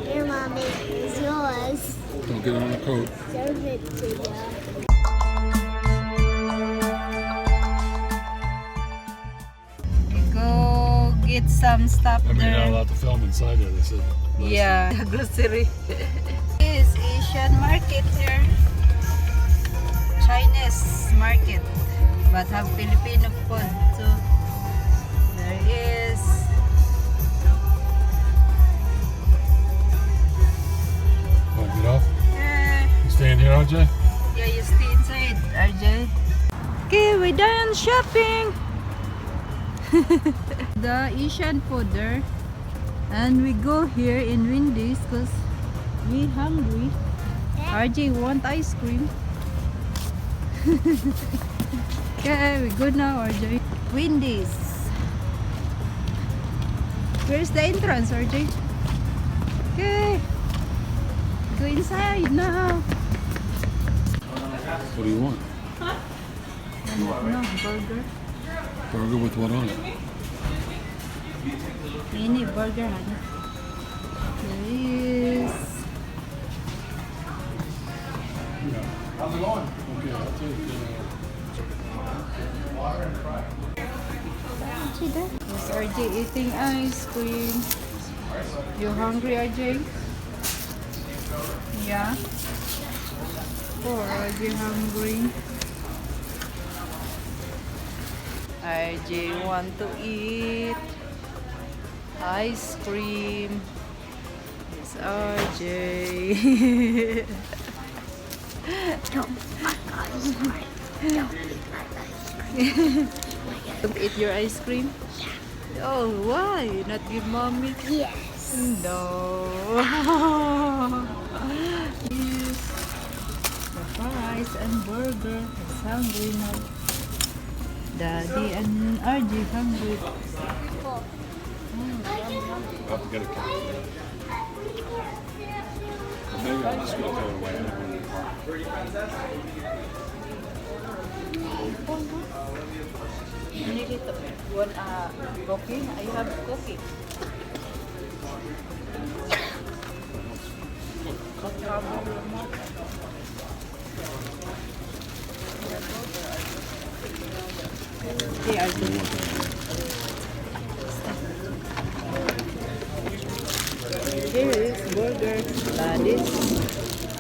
Here, Mommy, it's yours. Don't get it on the coat. Serve it to you. We go get some stuff I mean, you're not there. allowed to film inside there, they said. Yeah, grocery. This is Asian market here. Chinese market, but have Filipino food too. There is. Want to get off? Yeah, You staying here, RJ? yeah, you stay inside, RJ. Okay, we're done shopping. The Asian food there. And we go here in Wendy's because we hungry. RJ want ice cream. Okay, we go now, RJ. Wendy's. Where's the entrance, RJ? Okay. Go inside now. What do you want? No, burger. Burger with what on it? Mini burger, honey. There is. How's it going? Okay, I'll take Yes, RJ eating ice cream. You hungry, RJ? Yeah. Poor RJ hungry. RJ want to eat ice cream. Yes, RJ. Don't like ice cream. Don't eat my ice cream. Don't eat your ice cream? Yeah. Oh, why? Not give mommy? Yes. No. Yes. The fries and burger. It's hungry now. Daddy and RJ hungry. I'll have to get a cake. Maybe I'm just going to throw it away. I don't want it in the car. You need it. One cookie? I have cookie. Okay, I'll do it. Here is burger, Daddy's,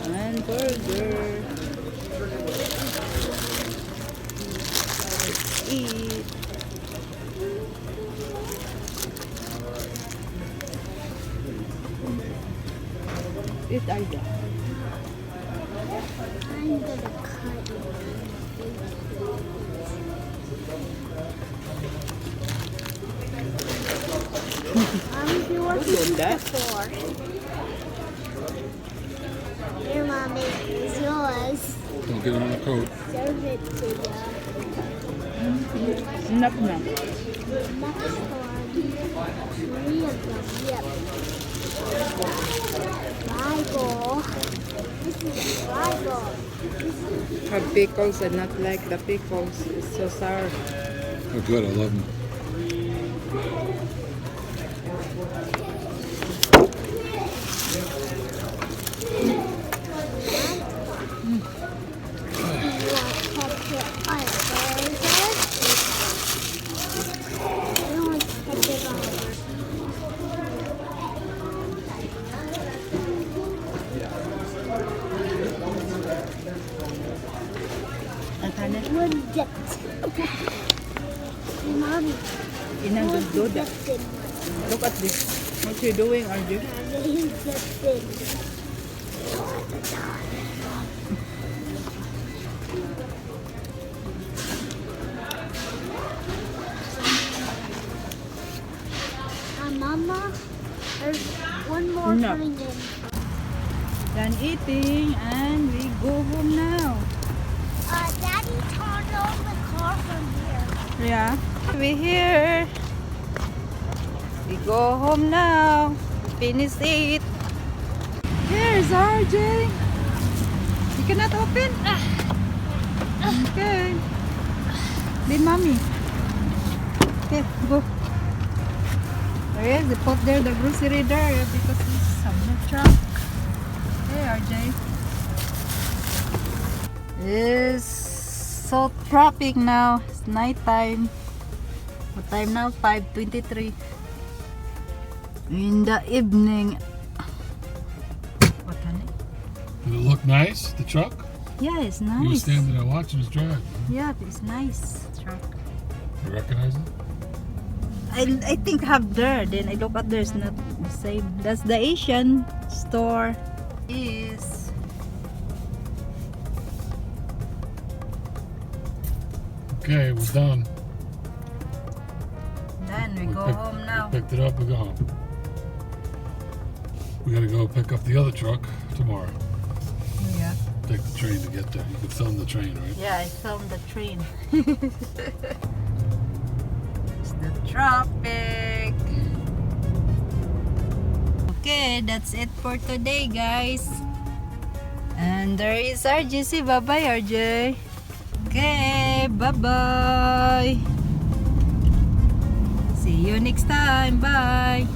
and burger. Let's eat. Eat, Ida. I'm gonna cut it. If you want to Don't do eat that. before. Here, Mommy, it's yours. Don't get it on the coat. Serve it to you. Enough na. Next one. 3 of them. Yep. Bible. This is a Bible. Have pickles and not like the pickles. It's so sour. Oh, good. I love them. Mommy, Inang what's do that. the Look at this. What you doing, RJ? Mama, there's one more No. coming in. Done eating and we go home now. Daddy turned on the car from here. Yeah. We're here. We go home now. Finish it. Here's RJ. You cannot open? Okay. Then mommy. Okay, go. There is the pot there, the grocery there because it's summer. truck. Hey, RJ. It's so traffic now. It's night time. What time now? 5:23. In the evening. What honey? Did it look nice, the truck? Yeah, it's You were nice. standing there watching us drive. Yeah, it's nice truck. You recognize it? I think have there. Then I look at there's not the same. That's the Asian store. Is Okay, we're done. then we go home now. We picked it up, we go home. We gotta go pick up the other truck tomorrow. Yeah. Take the train to get there. You can film the train, right? Yeah, I filmed the train. It's the traffic. Okay, that's it for today, guys. And there is RJ. Say bye-bye, RJ. Okay, bye-bye. See you next time. Bye.